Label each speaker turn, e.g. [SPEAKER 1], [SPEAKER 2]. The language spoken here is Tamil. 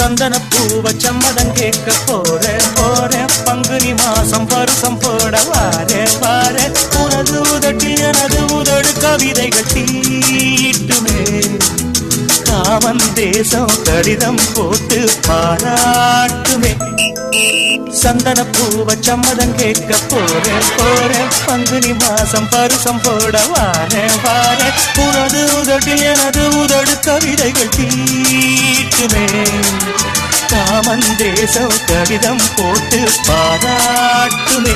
[SPEAKER 1] சந்தன பூவ சம்மதம் கேட்க போறேன் பங்குனி மாசம் பருசம் போட வாரே உனது உதட்டில் எனது உதடு கவிதைகள் தீட்டுமே காமன் தேசம் கடிதம் போட்டு பாராட்டுமே சந்தன பூவ சம்மதம் கேட்க போறேன் பங்குனி மாசம் பருசம் போட வாரே உனது உதட்டில் எனது உதடு கவிதைகள் தீட்டுமே காமன் தேசம் கடிதம் போட்டு பாராட்டுமே